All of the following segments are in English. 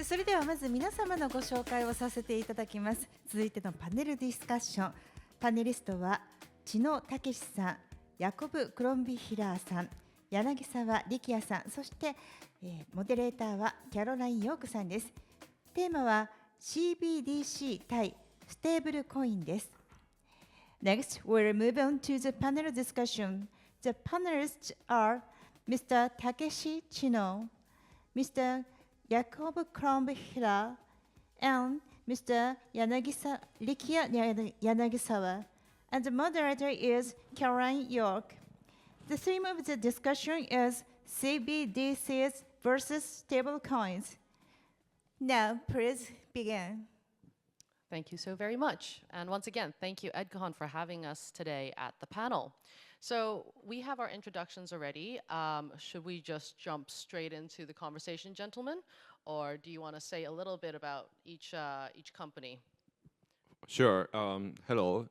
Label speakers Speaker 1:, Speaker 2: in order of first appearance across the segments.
Speaker 1: それではまず皆様のご紹介をさせていただきます。続いてのパネルディスカッション。パネリストは知野武さん、ヤコブ・クロンビヒラーさん、柳沢力也さん、そして、モデレーターはキャロライン・ヨークさんです。テーマは CBDC 対ステーブルコインです。Next, we'll move on to the panel discussion. The panelists are Mr. Takeshi Chino, Mr. Jakob Kromhila, and Mr. Likia Yanagisawa, and the moderator is Caroline York. The theme of the discussion is CBDCs versus stablecoins. Now, please begin.
Speaker 2: Thank you so very much. And once again, thank you, Edcon, for having us today at the panel. So we have our introductions already. Should we just jump straight into the conversation, gentlemen? Or do you want to say a little bit about each company?
Speaker 3: Sure. Hello.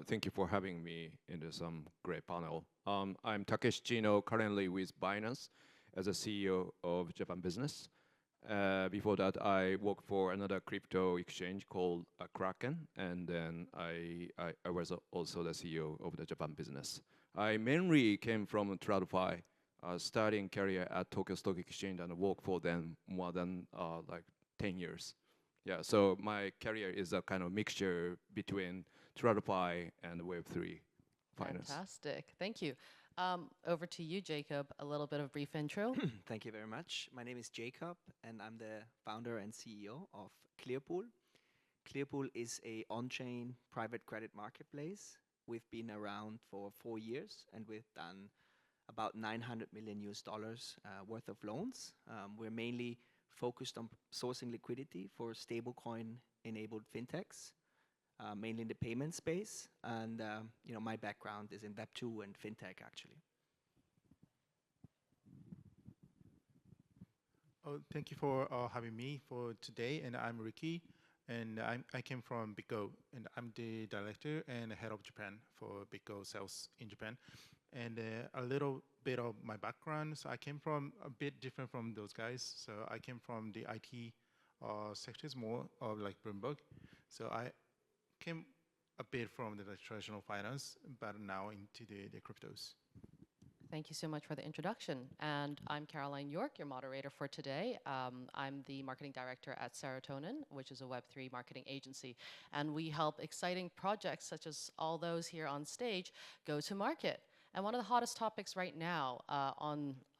Speaker 3: Thank you for having me in this great panel. I'm Takeshi Chino, currently with Binance as a CEO of Japan Business. Before that, I worked for another crypto exchange called Kraken, and then I was also the CEO of the Japan Business. I mainly came from TradFi, starting career at Tokyo Stock Exchange and worked for them more than like 10 years. Yeah, so my career is a kind of mixture between TradFi and Web3 finance.
Speaker 2: Fantastic. Thank you. Over to you, Jacob. A little bit of brief intro.
Speaker 4: Thank you very much. My name is Jacob, and I'm the founder and CEO of Clearpool. Clearpool is a on-chain private credit marketplace. We've been around for 4 years, and we've done about $900 million worth of loans. We're mainly focused on sourcing liquidity for stablecoin-enabled fintechs, mainly in the payment space. And my background is in Web2 and fintech, actually.
Speaker 5: Thank you for having me for today. And I'm Ricky, and I came from BitGo, and I'm the director and head of Japan for BitGo sales in Japan. And a little bit of my background. So I came from a bit different from those guys. So I came from the IT sectors, more of like Bloomberg. So I came a bit from the traditional finance, but now into the cryptos.
Speaker 2: Thank you so much for the introduction. And I'm Caroline York, your moderator for today. I'm the marketing director at Serotonin, which is a Web3 marketing agency. And we help exciting projects such as all those here on stage go to market. And one of the hottest topics right now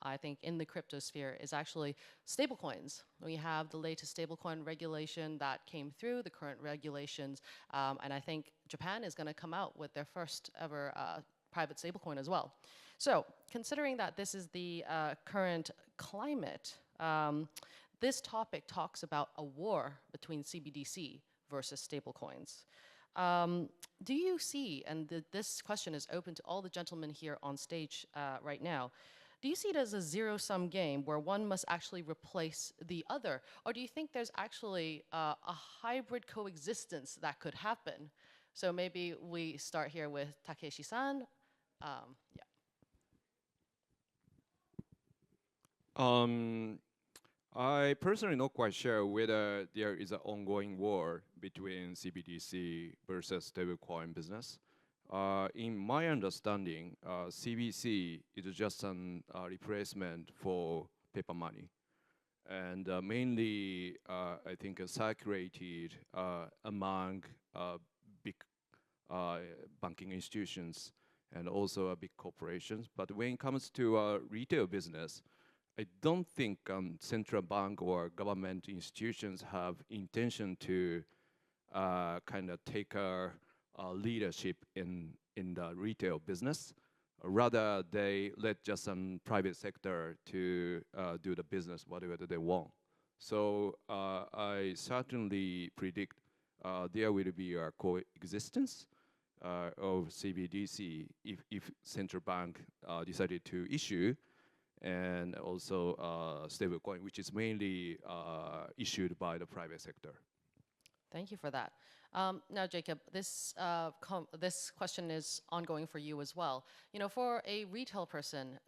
Speaker 2: I think, in the crypto sphere is actually stablecoins. We have the latest stablecoin regulation that came through, the current regulations, and I think Japan is going to come out with their first ever private stablecoin as well. So, considering that this is the current climate, this topic talks about a war between CBDC versus stablecoins. Do you see, and this question is open to all the gentlemen here on stage right now, do you see it as a zero-sum game where one must actually replace the other? Or do you think there's actually a hybrid coexistence that could happen? So maybe we start here with Takeshi-san. Yeah.
Speaker 3: I personally not quite sure whether there is an ongoing war between CBDC versus stablecoin business. In my understanding, CBDC is just a replacement for paper money. And mainly, I think, circulated among big banking institutions and also big corporations. But when it comes to retail business, I don't think central bank or government institutions have intention to kind of take a leadership in the retail business. Rather, they let just some private sector to do the business whatever they want. So I certainly predict there will be a coexistence of CBDC if central bank decided to issue, and also stablecoin, which is mainly issued by the private sector.
Speaker 2: Thank you for that. Now, Jacob, this question is ongoing for you as well. For a retail person,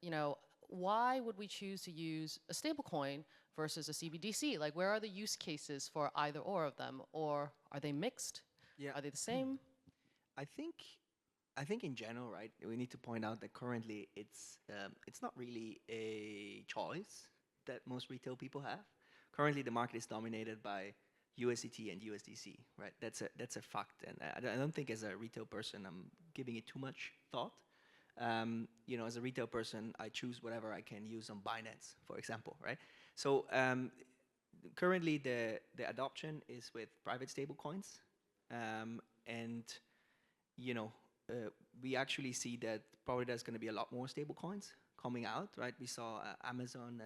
Speaker 2: why would we choose to use a stablecoin versus a CBDC? Like, where are the use cases for either or of them, or are they mixed?
Speaker 4: Yeah.
Speaker 2: Are they the same?
Speaker 4: I think I think in general, right, we need to point out that currently it's not really a choice that most retail people have. Currently, the market is dominated by USDT and USDC, right? That's a fact, and I don't think as a retail person I'm giving it too much thought. You know, as a retail person, I choose whatever I can use on Binance, for example, right? So currently, the adoption is with private stablecoins, and you know, we actually see that probably there's going to be a lot more stablecoins coming out, right? We saw Amazon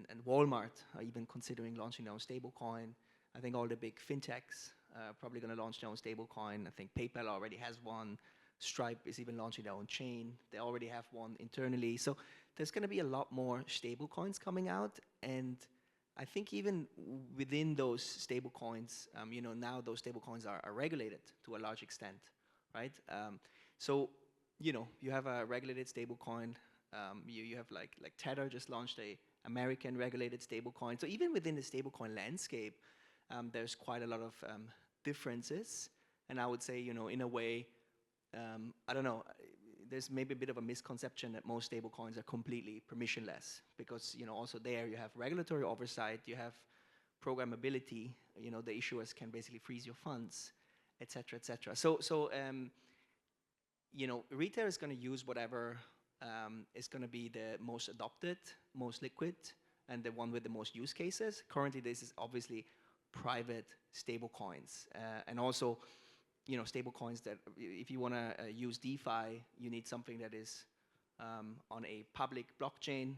Speaker 4: and Walmart are even considering launching their own stablecoin. I think all the big fintechs are probably going to launch their own stablecoin. I think PayPal already has one. Stripe is even launching their own chain. They already have one internally. So there's going to be a lot more stablecoins coming out, and I think even within those stablecoins, you know, now those stablecoins are regulated to a large extent, right? So, you know, you have a regulated stablecoin. You have like Tether just launched a American regulated stablecoin. So even within the stablecoin landscape, there's quite a lot of differences. And I would say, you know, in a way, I don't know, there's maybe a bit of a misconception that most stablecoins are completely permissionless, because, you know, also there you have regulatory oversight, you have programmability, you know, the issuers can basically freeze your funds, et cetera, et cetera. So you know, retail is going to use whatever is going to be the most adopted, most liquid, and the one with the most use cases. Currently, this is obviously private stablecoins, and also, you know, stablecoins that if you want to use DeFi, you need something that is on a public blockchain.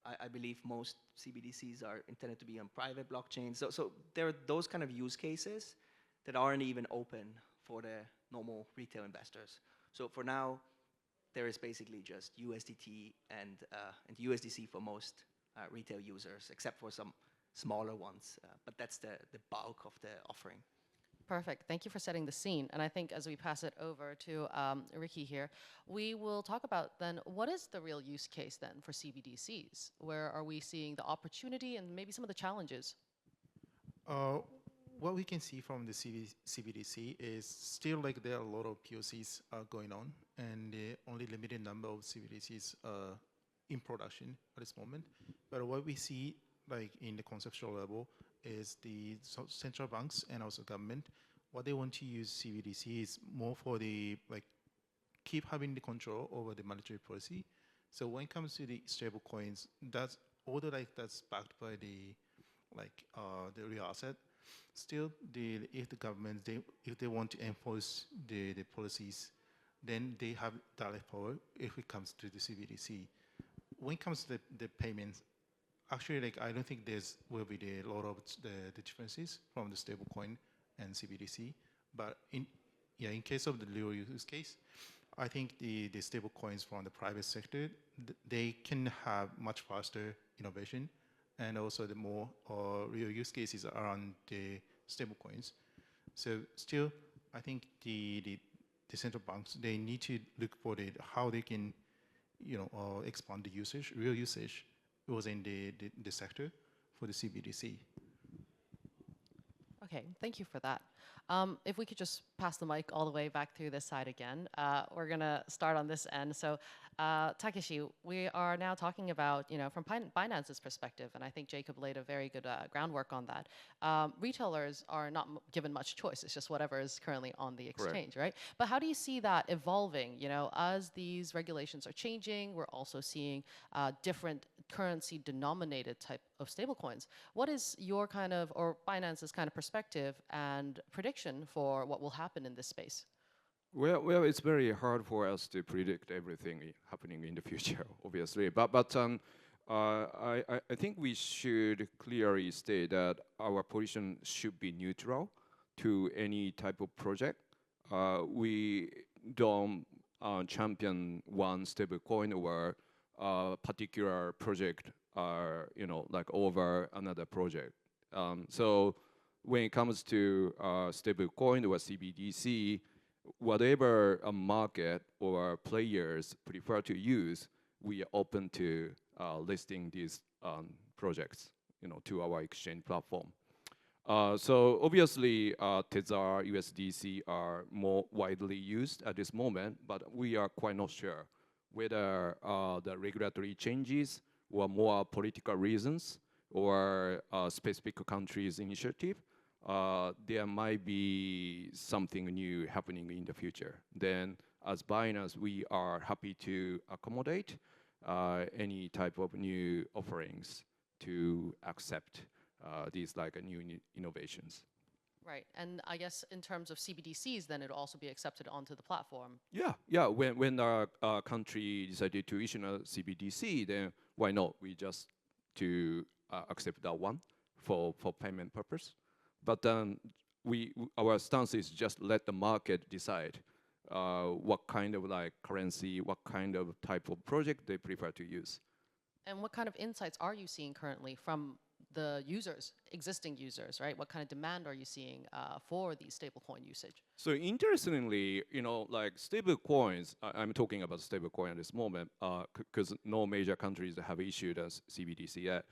Speaker 4: I believe most CBDCs are intended to be on private blockchains. So there are those kind of use cases that aren't even open for the normal retail investors. So for now, there is basically just USDT and USDC for most retail users, except for some smaller ones. But that's the bulk of the offering.
Speaker 2: Perfect. Thank you for setting the scene. And I think as we pass it over to Ricky here, we will talk about then what is the real use case then for CBDCs? Where are we seeing the opportunity and maybe some of the challenges?
Speaker 5: What we can see from the CBDC is still like there are a lot of POCs going on, and only limited number of CBDCs in production at this moment. But what we see, like in the conceptual level, is the central banks and also government, what they want to use CBDC is more for the like keep having the control over the monetary policy. So when it comes to the stable coins, that's although like that's backed by the like the real asset, still if the government if they want to enforce the policies, then they have direct power if it comes to the CBDC. When it comes to the payments, actually, like I don't think will be a lot of the differences from the stablecoin and CBDC. But in case of the real use case, I think the stablecoins from the private sector, they can have much faster innovation, and also the more real use cases around the stablecoins. So still, I think the central banks, they need to look for how they can, you know, expand the usage, real usage within the sector for the CBDC.
Speaker 2: Okay, thank you for that. If we could just pass the mic all the way back to this side again. We're going to start on this end. So, Takeshi, we are now talking about, you know, from Binance's perspective, and I think Jacob laid a very good groundwork on that. Retailers are not given much choice. It's just whatever is currently on the exchange, right? But how do you see that evolving? You know, as these regulations are changing, we're also seeing different currency denominated type of stablecoins. What is your kind of, or Binance's kind of perspective and prediction for what will happen in this space?
Speaker 3: Well, it's very hard for us to predict everything happening in the future, obviously. But I think we should clearly state that our position should be neutral to any type of project. We don't champion one stablecoin or a particular project, you know, like over another project. So when it comes to stablecoin or CBDC, whatever a market or players prefer to use, we are open to listing these projects, to our exchange platform. So obviously, Tether, USDC are more widely used at this moment, but we are quite not sure whether the regulatory changes or more political reasons or specific countries' initiative, there might be something new happening in the future. Then, as Binance, we are happy to accommodate any type of new offerings to accept these like new innovations.
Speaker 2: Right, and I guess in terms of CBDCs, then it'll also be accepted onto the platform.
Speaker 3: Yeah. When our country decided to issue a CBDC, then why not? We just to accept that one for payment purpose. But our stance is just let the market decide what kind of like currency, what kind of type of project they prefer to use.
Speaker 2: And what kind of insights are you seeing currently from the users, existing users, right? What kind of demand are you seeing for the stablecoin usage?
Speaker 3: So interestingly, like stable coins, I'm talking about stablecoin at this moment because no major countries have issued a CBDC yet.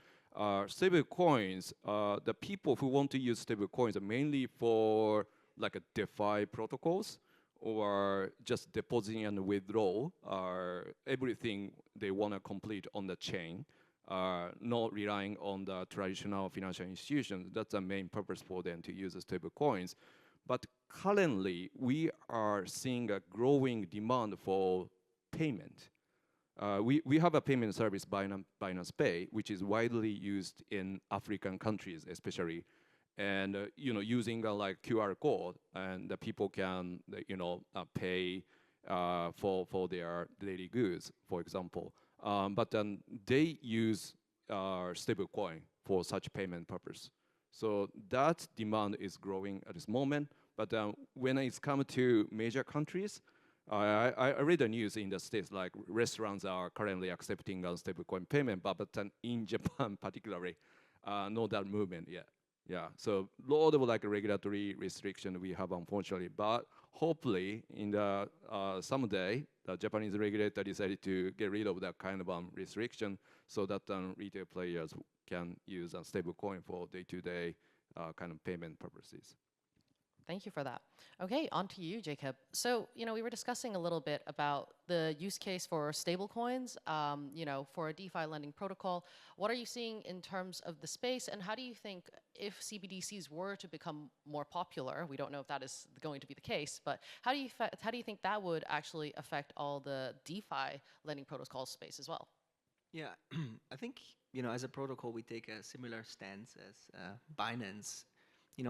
Speaker 3: Stable coins, the people who want to use stable coins are mainly for like a DeFi protocols or just depositing and withdraw, everything they want to complete on the chain. Not relying on the traditional financial institutions. That's the main purpose for them to use the stable coins. But currently, we are seeing a growing demand for payment. We have a payment service, Binance Pay, which is widely used in African countries, especially, and using like QR code, and the people can pay for their daily goods, for example. But then they use stablecoin for such payment purpose. So that demand is growing at this moment. But when it's come to major countries, I read the news in the States, like restaurants are currently accepting stablecoin payment, but in Japan particularly, no that movement yet. Yeah, so a lot of like regulatory restriction we have, unfortunately, but hopefully in the someday the Japanese regulator decided to get rid of that kind of restriction so that retail players can use a stablecoin for day-to-day kind of payment purposes.
Speaker 2: Thank you for that. Okay, on to you, Jacob. So, we were discussing a little bit about the use case for stablecoins, for a DeFi lending protocol. What are you seeing in terms of the space, and how do you think if CBDCs were to become more popular, we don't know if that is going to be the case, but how do you think that would actually affect all the DeFi lending protocol space as well?
Speaker 4: Yeah, I think, as a protocol, we take a similar stance as Binance.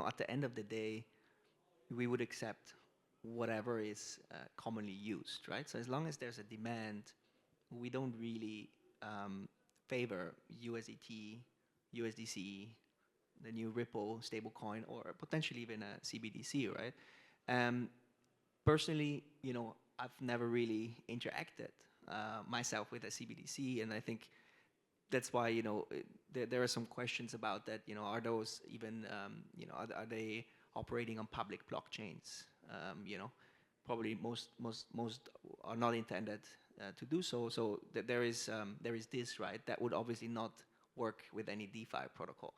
Speaker 4: At the end of the day, we would accept whatever is commonly used, right? So as long as there's a demand, we don't really favor USDT, USDC, the new Ripple stablecoin, or potentially even a CBDC, right? Personally, I've never really interacted myself with a CBDC, and I think that's why there are some questions about that. Are those even are they operating on public blockchains? Probably most are not intended to do so. So there is this, right? That would obviously not work with any DeFi protocol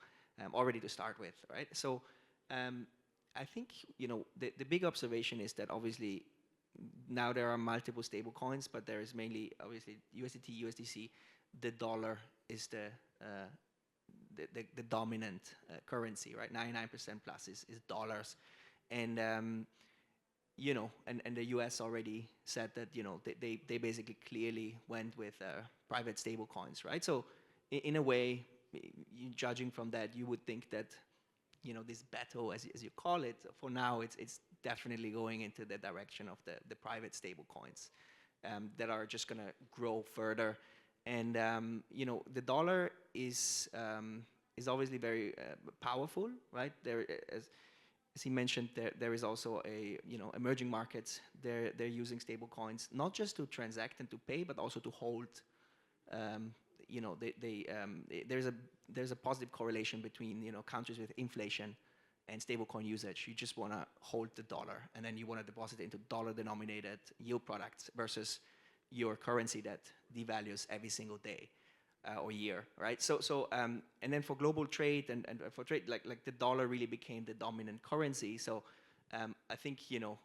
Speaker 4: already to start with, right? So I think the big observation is that obviously now there are multiple stable coins, but there is mainly obviously USDT, USDC. The dollar is the dominant currency, right? 99% plus is dollars, and and the U.S. already said that they basically clearly went with private stable coins, right? So in a way, judging from that, you would think that this battle, as you call it, for now it's definitely going into the direction of the private stable coins that are just going to grow further. And the dollar is obviously very powerful, right? There, as he mentioned, there is also emerging markets. They're using stable coins not just to transact and to pay, but also to hold. There's a positive correlation between countries with inflation and stablecoin usage. You just want to hold the dollar, and then you want to deposit it into dollar-denominated yield products versus your currency that devalues every single day. or year, right? And then for global trade and for trade, like the dollar really became the dominant currency. So I think, you know,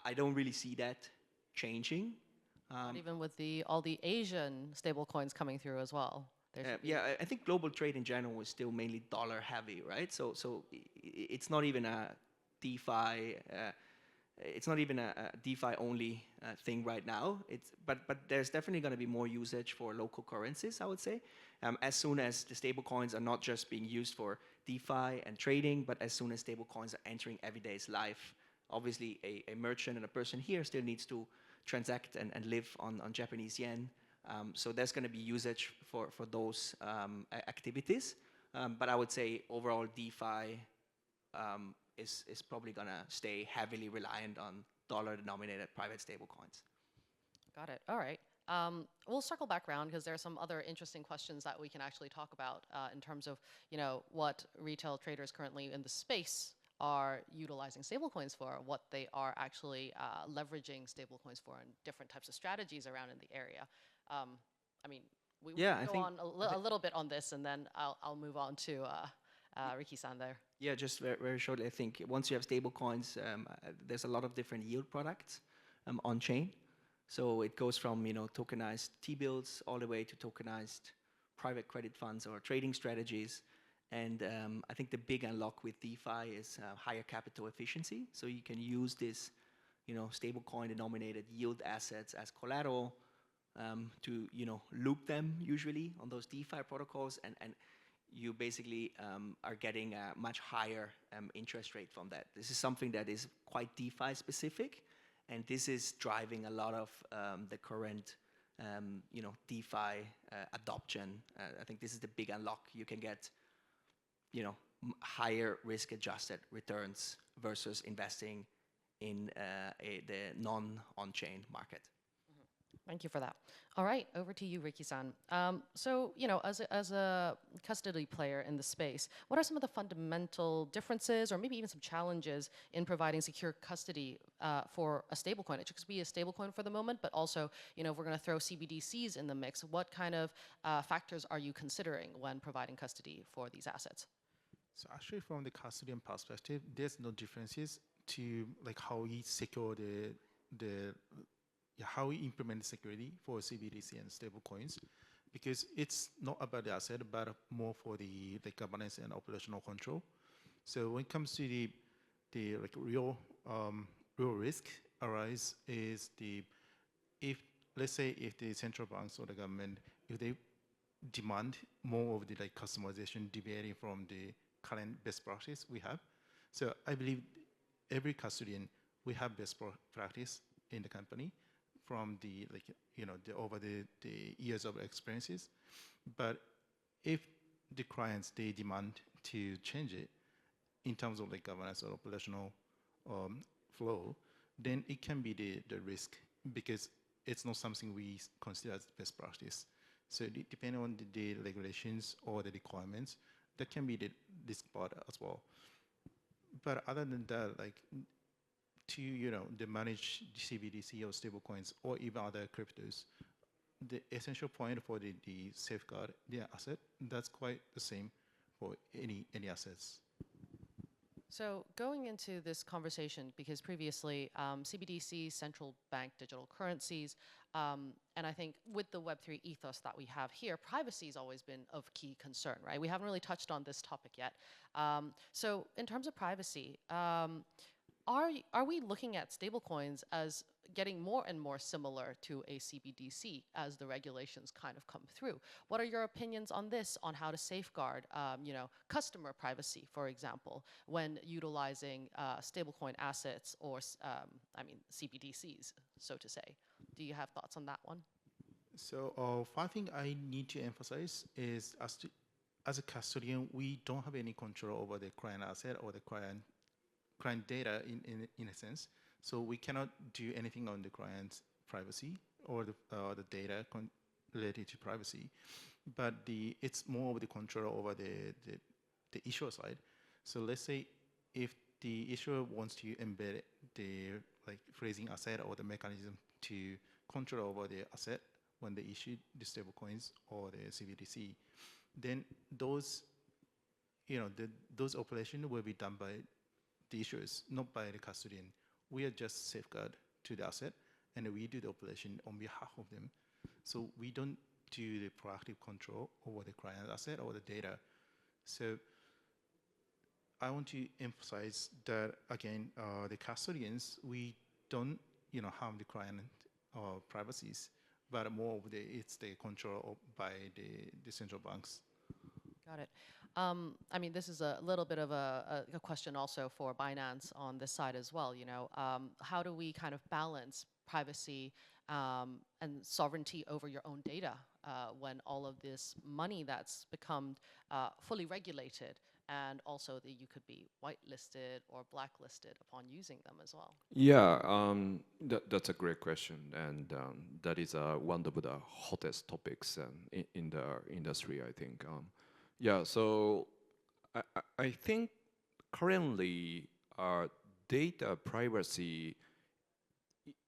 Speaker 4: I don't really see that changing.
Speaker 2: Not even with all the Asian stable coins coming through as well. There should be-
Speaker 4: Yeah, I think global trade in general is still mainly dollar heavy, right? It's not even a DeFi. It's not even a DeFi only thing right now. But there's definitely going to be more usage for local currencies, I would say, as soon as the stable coins are not just being used for DeFi and trading, but as soon as stable coins are entering everyday's life. Obviously, a merchant and a person here still needs to transact and live on Japanese yen. So there's going to be usage for those activities. But I would say overall DeFi is probably going to stay heavily reliant on dollar-denominated private stablecoins.
Speaker 2: Got it. All right. We'll circle back around because there are some other interesting questions that we can actually talk about in terms of, you know, what retail traders currently in the space are utilizing stablecoins for, what they are actually leveraging stablecoins for, and different types of strategies around in the area. I mean, we
Speaker 4: Yeah,
Speaker 2: will go on a little bit on this, and then I'll move on to Riki-san there.
Speaker 4: Yeah, just very shortly, I think once you have stable coins, there's a lot of different yield products on chain. So it goes from, you know, tokenized T-bills all the way to tokenized private credit funds or trading strategies. And I think the big unlock with DeFi is higher capital efficiency. So you can use this, you know, stablecoin denominated yield assets as collateral to, you know, loop them usually on those DeFi protocols, and you basically are getting a much higher interest rate from that. This is something that is quite DeFi specific, and this is driving a lot of the current, you know, DeFi adoption. I think this is the big unlock. You can get, you know, higher risk-adjusted returns versus investing in the non-on-chain market.
Speaker 2: Thank you for that. All right, over to you, Riki-san. So, you know, as a custody player in the space, what are some of the fundamental differences, or maybe even some challenges, in providing secure custody for a stablecoin? It could be a stablecoin for the moment, but also, you know, if we're going to throw CBDCs in the mix, what kind of factors are you considering when providing custody for these assets?
Speaker 5: So actually, from the custodian perspective, there's no differences to like how we secure how we implement security for CBDC and stablecoins, because it's not about the asset, but more for the governance and operational control. So when it comes to the like real risk arise is if let's say if the central banks or the government, if they demand more of the like customization deviating from the current best practice we have. So I believe every custodian, we have best practice in the company from the like, you know, over the years of experiences. But if the clients, they demand to change it in terms of like governance or operational flow, then it can be the risk, because it's not something we consider as best practice. So depending on the regulations or the requirements, that can be the risk part as well. But other than that, like to, you know, the manage CBDC or stablecoins or even other cryptos, the essential point for the safeguard the asset, that's quite the same for any assets.
Speaker 2: So going into this conversation, because previously CBDC, central bank digital currencies, and I think with the Web3 ethos that we have here, privacy has always been of key concern, right? We haven't really touched on this topic yet. So in terms of privacy, are we looking at stablecoins as getting more and more similar to a CBDC as the regulations kind of come through? What are your opinions on this, on how to safeguard, you know, customer privacy, for example, when utilizing stablecoin assets or, I mean, CBDCs, so to say? Do you have thoughts on that one?
Speaker 5: So one thing I need to emphasize is as a custodian, we don't have any control over the client asset or the client data in a sense. So we cannot do anything on the client's privacy or the data related to privacy. But it's more of the control over the issuer side. So let's say if the issuer wants to embed the like phrasing asset or the mechanism to control over the asset when they issue the stablecoins or the CBDC, then those, those operations will be done by the issuers, not by the custodian. We are just safeguard to the asset, and we do the operation on behalf of them. So we don't do the proactive control over the client asset or the data. So I want to emphasize that again, the custodians, we don't, harm the client privacies, but more of it's the control by the central banks.
Speaker 2: Got it. I mean, this is a little bit of a question also for Binance on this side as well. How do we kind of balance privacy and sovereignty over your own data when all of this money that's become fully regulated, and also that you could be whitelisted or blacklisted upon using them as well?
Speaker 3: Yeah, that's a great question, and that is one of the hottest topics in the industry, I think. Yeah, so I think currently data privacy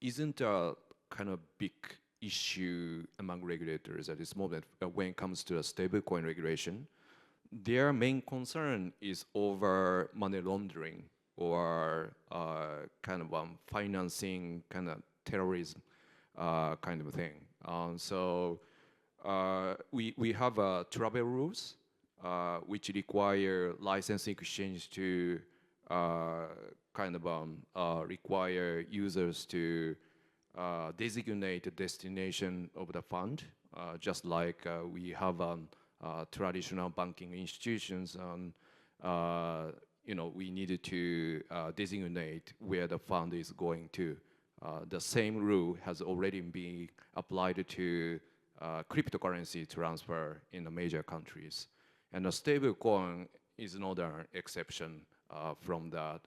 Speaker 3: isn't a kind of big issue among regulators at this moment when it comes to a stablecoin regulation. Their main concern is over money laundering or kind of financing, kind of terrorism kind of thing. So we have travel rules which require license exchange to kind of require users to designate a destination of the fund, just like we have traditional banking institutions. We needed to designate where the fund is going to. The same rule has already been applied to cryptocurrency transfer in the major countries. And the stablecoin is not an exception from that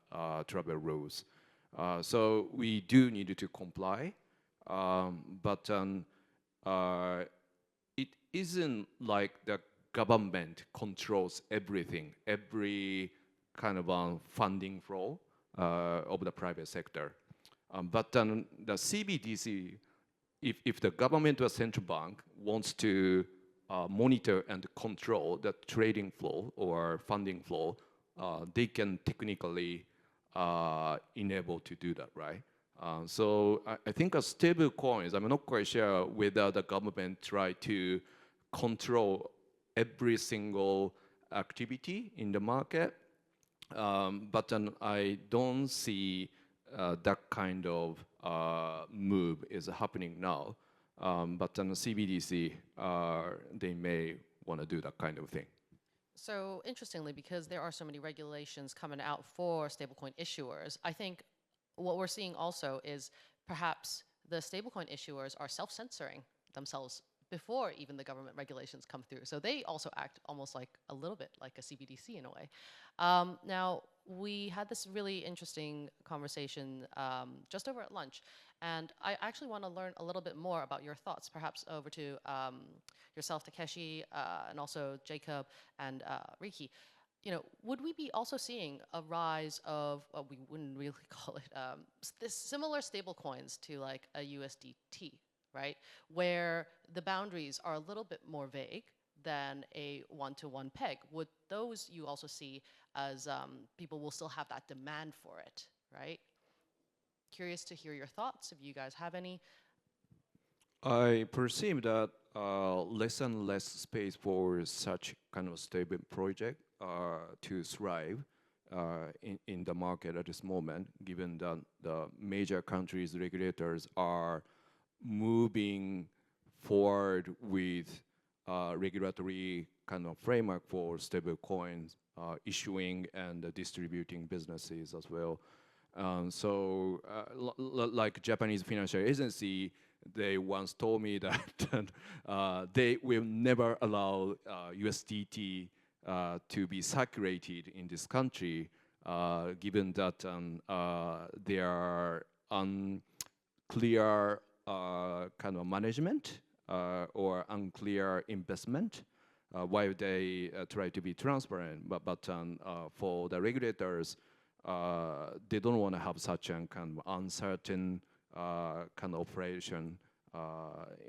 Speaker 3: travel rules. So we do need to comply, but it isn't like the government controls everything, every kind of funding flow of the private sector. But the CBDC, if the government or central bank wants to monitor and control the trading flow or funding flow, they can technically enable to do that, right? So I think as stable coins, I'm not quite sure whether the government try to control every single activity in the market, but I don't see that kind of move is happening now. But on the CBDC, they may want to do that kind of thing.
Speaker 2: So interestingly, because there are so many regulations coming out for stablecoin issuers, I think what we're seeing also is perhaps the stablecoin issuers are self-censoring themselves before even the government regulations come through. So they also act almost like a little bit like a CBDC in a way. Now, we had this really interesting conversation just over at lunch, and I actually want to learn a little bit more about your thoughts, perhaps over to yourself, Takeshi, and also Jacob and Riki. Would we be also seeing a rise of, we wouldn't really call it, this similar stable coins to like a USDT, right? Where the boundaries are a little bit more vague than a one-to-one peg. Would those you also see as people will still have that demand for it, right? Curious to hear your thoughts, if you guys have any.
Speaker 3: I perceive that less and less space for such kind of stable project to thrive in the market at this moment, given that the major countries' regulators are moving forward with regulatory kind of framework for stable coins, issuing and distributing businesses as well. So like Japanese financial agency, they once told me that they will never allow USDT to be circulated in this country, given that there are unclear kind of management or unclear investment while they try to be transparent. But for the regulators, they don't want to have such a kind of uncertain kind of operation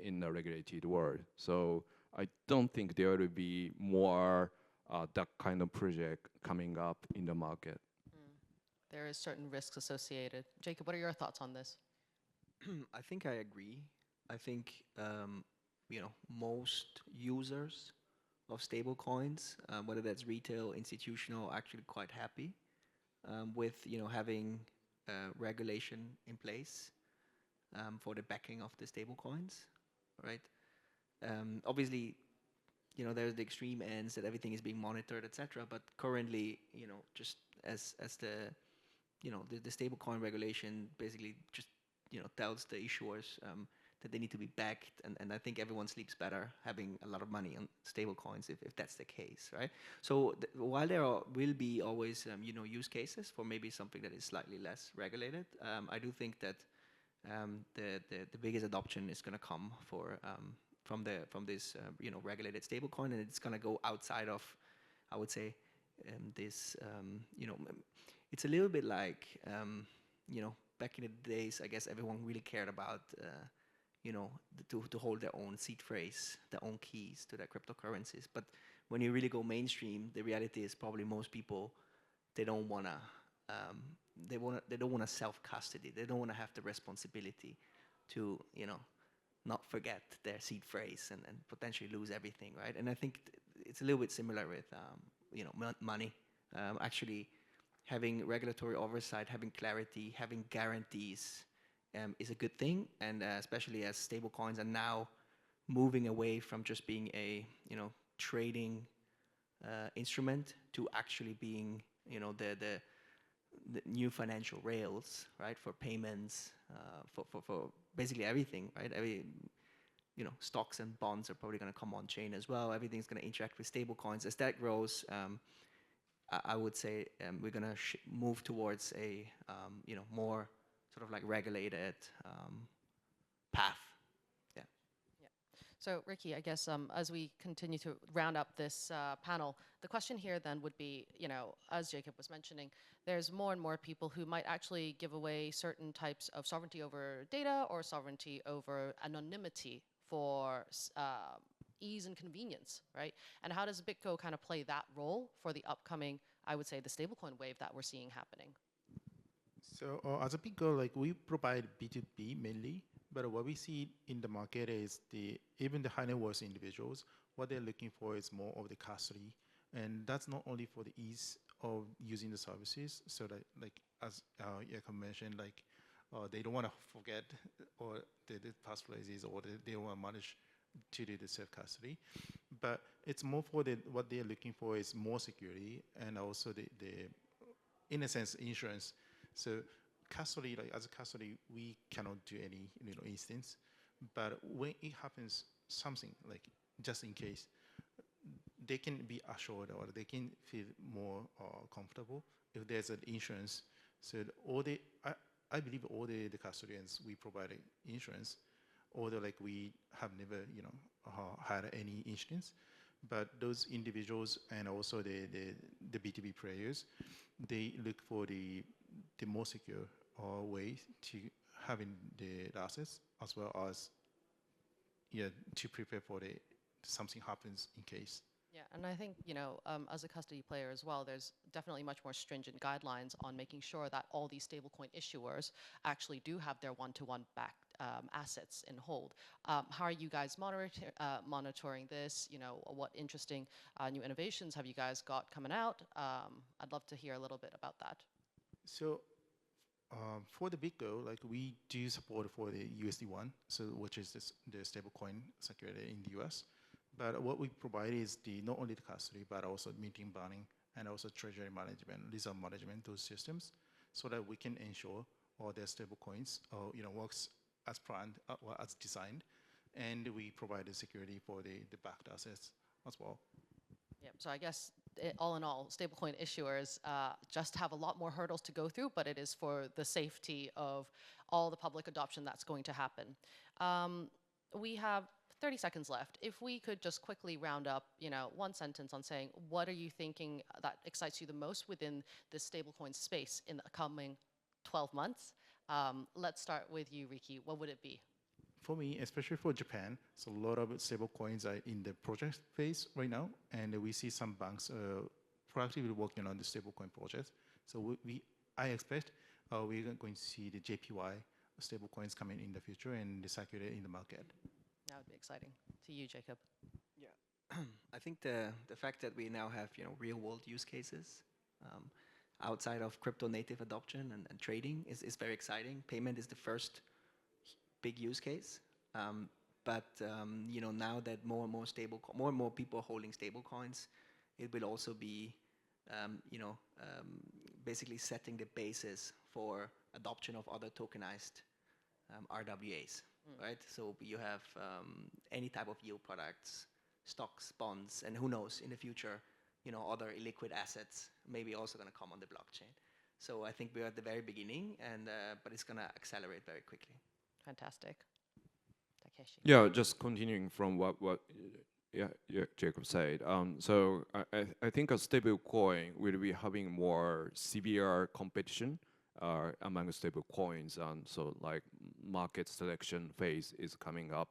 Speaker 3: in the regulated world. So I don't think there will be more that kind of project coming up in the market.
Speaker 2: There is certain risks associated. Jacob, what are your thoughts on this?
Speaker 4: I think I agree. I think most users of stablecoins, whether that's retail, institutional, are actually quite happy with having regulation in place for the backing of the stablecoins, right? Obviously, there's the extreme ends that everything is being monitored, etc. But currently, just as the stablecoin regulation basically just tells the issuers that they need to be backed, and I think everyone sleeps better having a lot of money on stablecoins if that's the case, right? So while there will be always use cases for maybe something that is slightly less regulated, I do think that the biggest adoption is going to come from this regulated stablecoin, and it's going to go outside of, I would say, this it's a little bit like back in the days, I guess everyone really cared about to hold their own seed phrase, their own keys to their cryptocurrencies. But when you really go mainstream, the reality is probably most people, they don't wanna self custody. They don't wanna have the responsibility to not forget their seed phrase and potentially lose everything, right? And I think it's a little bit similar with money. Actually, having regulatory oversight, having clarity, having guarantees is a good thing, and especially as stablecoins are now moving away from just being a trading instrument to actually being the new financial rails, right, for payments, for basically everything, right? Stocks and bonds are probably going to come on chain as well. Everything's going to interact with stablecoins. As that grows, I would say we're going to move towards a more sort of like regulated path. Yeah.
Speaker 2: Yeah. So Ricky, I guess as we continue to round up this panel, the question here then would be, as Jacob was mentioning, there's more and more people who might actually give away certain types of sovereignty over data or sovereignty over anonymity for ease and convenience, right? And how does BitGo kind of play that role for the upcoming, I would say, the stablecoin wave that we're seeing happening?
Speaker 5: So as a BitGo, like we provide B2B mainly, but what we see in the market is even the high net worth individuals, what they're looking for is more of the custody. And that's not only for the ease of using the services, so that like as Jakob mentioned, like they don't want to forget or the passphrases, or they don't want to manage to do the self-custody. But it's more for what they're looking for is more security, and also the in a sense, insurance. So custody, like as a custody, we cannot do any instance. But when it happens something, like just in case, they can be assured or they can feel more comfortable if there's an insurance. So I believe all the custodians, we provide insurance, although like we have never had any insurance. But those individuals and also the B2B players, they look for the more secure way to having the assets, as well as to prepare for something happens in case.
Speaker 2: Yeah, and I think, as a custody player as well, there's definitely much more stringent guidelines on making sure that all these stablecoin issuers actually do have their one-to-one backed assets in hold. How are you guys monitoring this? What interesting new innovations have you guys got coming out? I'd love to hear a little bit about that.
Speaker 5: So for the BitGo, like we do support for the USD1, so which is the stablecoin security in the US. But what we provide is not only the custody, but also meeting planning and also treasury management, reserve management, those systems, so that we can ensure all their stablecoins works as planned or as designed, and we provide the security for the backed assets as well.
Speaker 2: Yeah, so I guess all in all, stablecoin issuers just have a lot more hurdles to go through, but it is for the safety of all the public adoption that's going to happen. We have 30 seconds left. If we could just quickly round up, one sentence on saying, what are you thinking that excites you the most within this stablecoin space in the coming 12 months? Let's start with you, Ricky. What would it be?
Speaker 5: for me, especially for Japan, so a lot of stable coins are in the project phase right now, and we see some banks proactively working on the stablecoin projects. So I expect we're going to see the JPY stablecoins coming in the future and circulate in the market.
Speaker 2: That would be exciting. To you, Jacob.
Speaker 4: Yeah, I think the fact that we now have real world use cases outside of crypto native adoption and trading is very exciting. Payment is the first big use case, but now that more and more people are holding stable coins, it will also be basically setting the basis for adoption of other tokenized RWAs, right? So you have any type of yield products, stocks, bonds, and who knows, in the future, other illiquid assets maybe also going to come on the blockchain. So I think we're at the very beginning, but it's going to accelerate very quickly.
Speaker 2: Fantastic. Takeshi.
Speaker 3: Yeah, just continuing from what Jacob said. So I think a stable coin will be having more severe competition among stable coins, and so like market selection phase is coming up.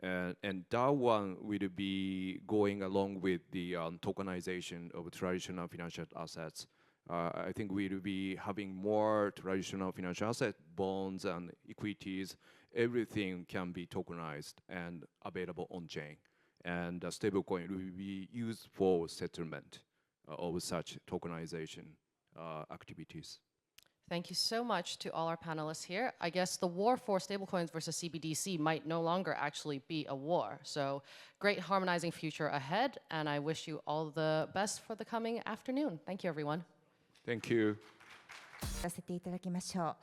Speaker 3: And that one will be going along with the tokenization of traditional financial assets. I think we will be having more traditional financial assets, bonds and equities. Everything can be tokenized and available on chain. And the stablecoin will be used for settlement of such tokenization activities.
Speaker 2: Thank you so much to all our panelists here. I guess the war for stablecoins versus CBDC might no longer actually be a war. So great harmonizing future ahead, and I wish you all the best for the coming afternoon. Thank you, everyone.
Speaker 3: Thank you.
Speaker 1: させていただきましょう。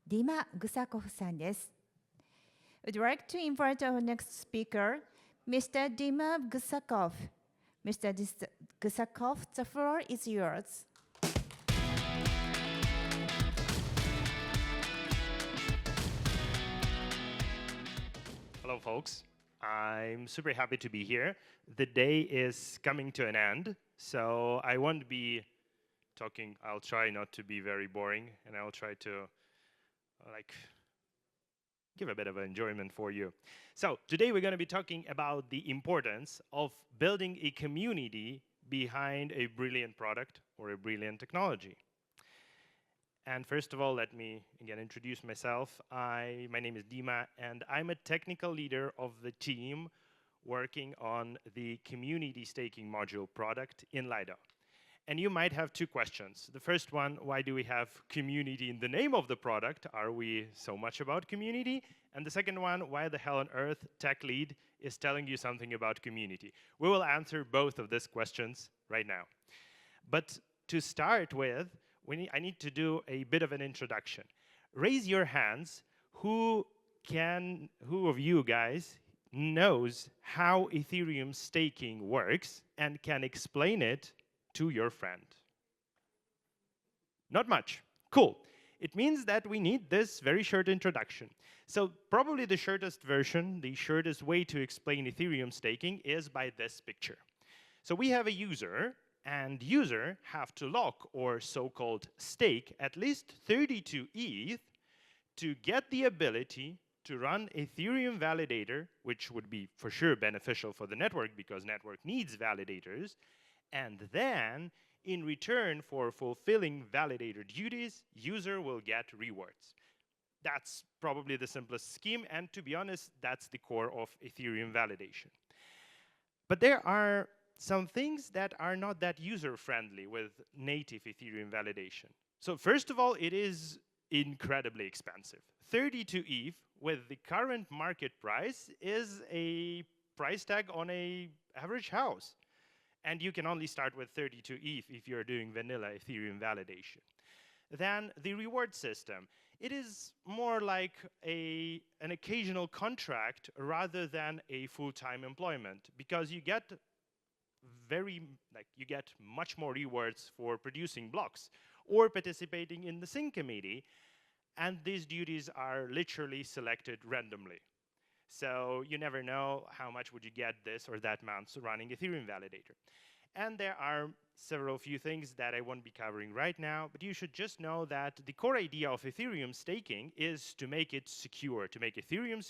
Speaker 1: ディマ・グサコフさんです。We'd like to invite our next speaker, Mr. Dima Gusakov. Mr. Gusakov, the floor is yours.
Speaker 6: Hello, folks. I'm super happy to be here. The day is coming to an end, so I won't be talking. I'll try not to be very boring, and I'll try to give a bit of enjoyment for you. So today we're going to be talking about the importance of building a community behind a brilliant product or a brilliant technology. And first of all, let me again introduce myself. My name is Dima, and I'm a technical leader of the team working on the community staking module product in Lido. And you might have two questions. The first one, why do we have community in the name of the product? Are we so much about community? And the second one, why the hell on earth tech lead is telling you something about community? We will answer both of these questions right now. But to start with, I need to do a bit of an introduction. Raise your hands. Who of you guys knows how Ethereum staking works and can explain it to your friend? Not much. Cool. It means that we need this very short introduction. So probably the shortest version, the shortest way to explain Ethereum staking is by this picture. So we have a user, and user have to lock or so-called stake at least 32 ETH to get the ability to run Ethereum validator, which would be for sure beneficial for the network because network needs validators. And then in return for fulfilling validator duties, user will get rewards. That's probably the simplest scheme, and to be honest, that's the core of Ethereum validation. But there are some things that are not that user-friendly with native Ethereum validation. So first of all, it is incredibly expensive. 32 ETH with the current market price is a price tag on an average house. And you can only start with 32 ETH if you're doing vanilla Ethereum validation. Then the reward system. It is more like an occasional contract rather than a full-time employment, because you get much more rewards for producing blocks or participating in the sync committee, and these duties are literally selected randomly. So you never know how much would you get this or that month running Ethereum validator. And there are few things that I won't be covering right now, but you should just know that the core idea of Ethereum staking is to make it secure, to make Ethereum secure.